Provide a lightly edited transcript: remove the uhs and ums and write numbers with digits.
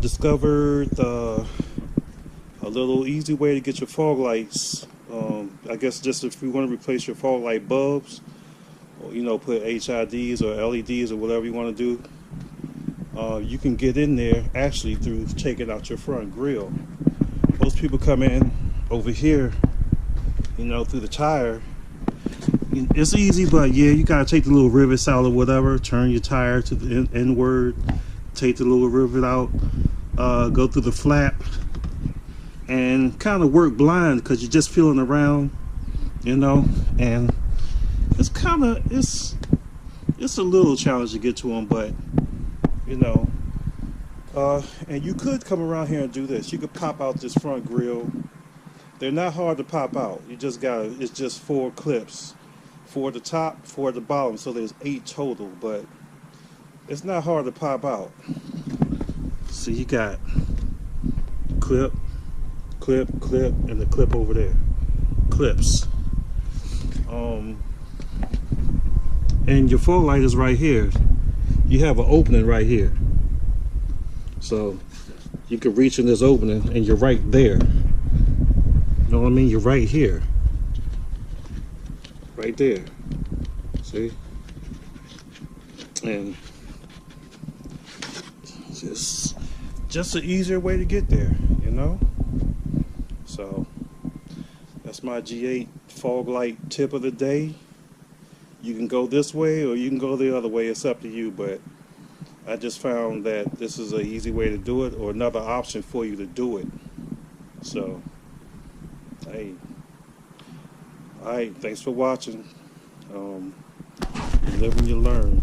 discovered a little easy way to get your fog lights. I guess just if you want to replace your fog light bulbs, or put HIDs or LEDs or whatever you want to do, you can get in there actually through taking out your front grille. Most people come in over here, through the tire. It's easy, but yeah, you gotta take the little rivets out or whatever, turn your tire to the inward, take the little rivet out, go through the flap, and kind of work blind because you're just feeling around, and it's it's a little challenge to get to them, but and you could come around here and do this. You could pop out this front grille. They're not hard to pop out. It's just 4 clips. 4 at the top, 4 at the bottom, so there's 8 total, but it's not hard to pop out. So you got clip, clip, clip, and the clip over there. Clips. And your fog light is right here. You have an opening right here. So you can reach in this opening and you're right there. You know what I mean? You're right here. Right there. See? And just an easier way to get there, So that's my G8 fog light tip of the day. You can go this way or you can go the other way. It's up to you, but I just found that this is an easy way to do it, or another option for you to do it. So, hey. Alright, thanks for watching. You live and you learn.